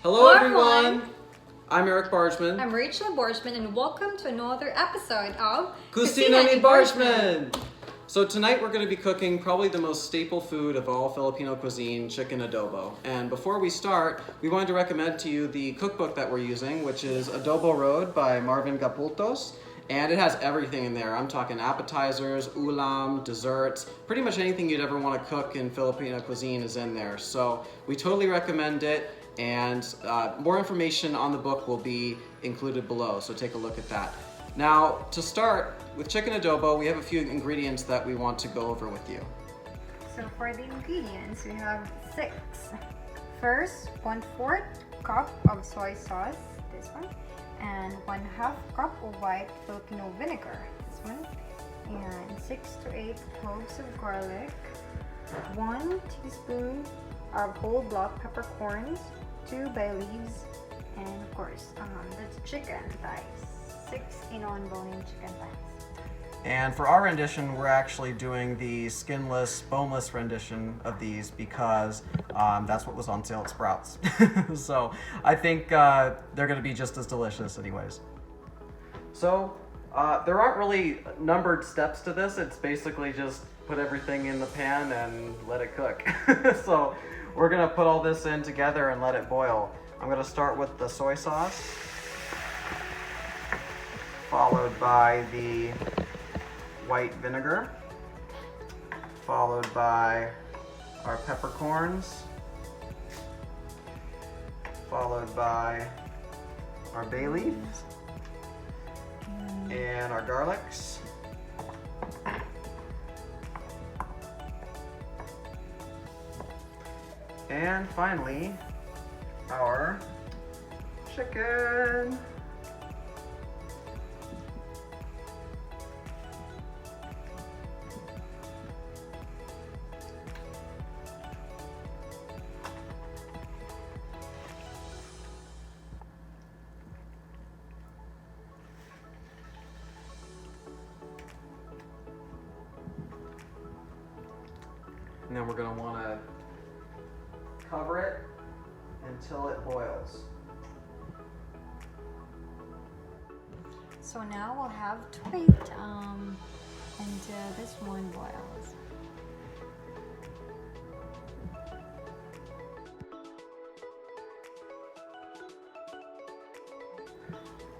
Hello everyone! I'm Eric Bargemann. I'm Rachel Bargemann, and welcome to another episode of Kusina ni Bargemann! So tonight we're going to be cooking probably the most staple food of all Filipino cuisine, chicken adobo. And before we start, we wanted to recommend to you the cookbook that we're using, which is Adobo Road by Marvin Gapultos. And it has everything in there. I'm talking appetizers, ulam, desserts, pretty much anything you'd ever want to cook in Filipino cuisine is in there. So we totally recommend it, and more information on the book will be included below, so take a look at that. Now, to start with chicken adobo, we have a few ingredients that we want to go over with you. So for the ingredients, we have 6. First, 1/4 cup of soy sauce, this one, and 1/2 cup of white Filipino vinegar, this one, and 6 to 8 cloves of garlic, 1 teaspoon of whole block peppercorns, 2 bay leaves, and of course, that's chicken thighs, 6 in-on-bone chicken thighs. And for our rendition, we're actually doing the skinless, boneless rendition of these because that's what was on sale at Sprouts. So I think they're going to be just as delicious anyways. So there aren't really numbered steps to this. It's basically just put everything in the pan and let it cook. So we're going to put all this in together and let it boil. I'm going to start with the soy sauce, followed by the white vinegar, followed by our peppercorns, followed by our bay leaves and our garlics. And finally, our chicken. And then we're going to want to cover it until it boils. So now we'll have to wait until this one boils.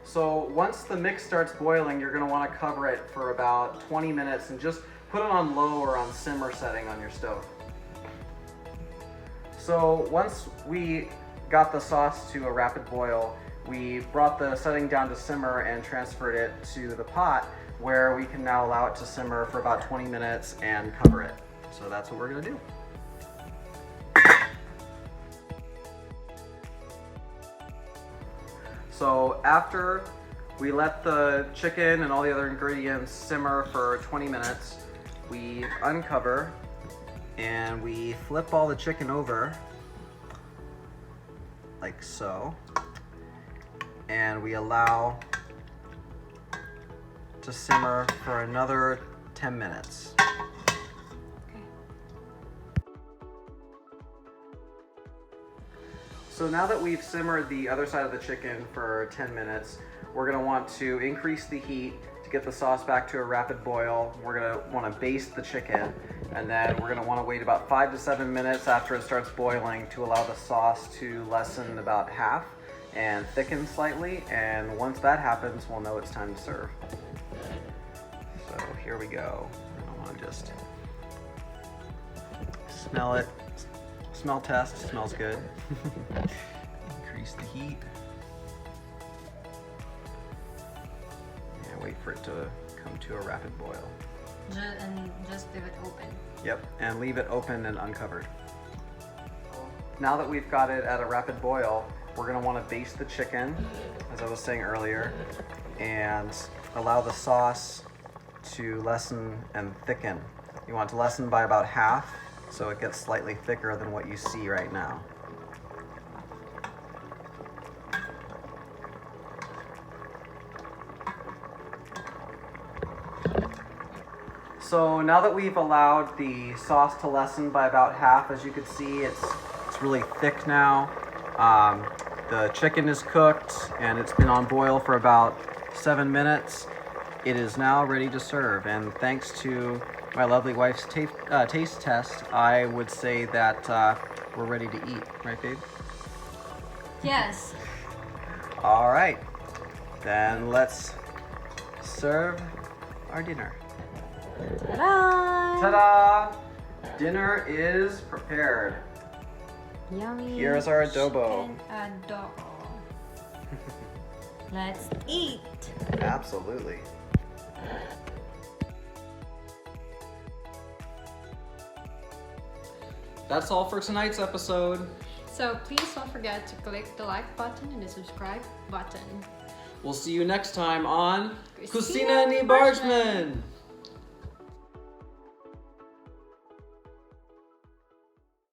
So once the mix starts boiling, you're going to want to cover it for about 20 minutes and just put it on low or on simmer setting on your stove. So once we got the sauce to a rapid boil, we brought the setting down to simmer and transferred it to the pot, where we can now allow it to simmer for about 20 minutes and cover it. So that's what we're going to do. So after we let the chicken and all the other ingredients simmer for 20 minutes, we uncover and we flip all the chicken over like so, and we allow to simmer for another 10 minutes. So now that we've simmered the other side of the chicken for 10 minutes, we're going to want to increase the heat to get the sauce back to a rapid boil. We're going to want to baste the chicken, and then we're going to want to wait about 5 to 7 minutes after it starts boiling to allow the sauce to lessen about half and thicken slightly. And once that happens, we'll know it's time to serve. So here we go. I want to just smell it. Smell test, smells good. Increase the heat. And wait for it to come to a rapid boil. Just leave it open. Yep, and leave it open and uncovered. Now that we've got it at a rapid boil, we're gonna wanna baste the chicken, as I was saying earlier, and allow the sauce to lessen and thicken. You want it to lessen by about half, so it gets slightly thicker than what you see right now. So now that we've allowed the sauce to lessen by about half, as you can see, it's really thick now. The chicken is cooked and it's been on boil for about 7 minutes. It is now ready to serve, and thanks to my lovely wife's taste test, I would say that we're ready to eat. Right, babe? Yes. All right, then let's serve our dinner. Ta-da! Ta-da! Dinner is prepared. Yummy. Here's our adobo. Chicken adobo. Let's eat. Absolutely. That's all for tonight's episode. So please don't forget to click the like button and the subscribe button. We'll see you next time on Kusina Kusina ni Bargemann.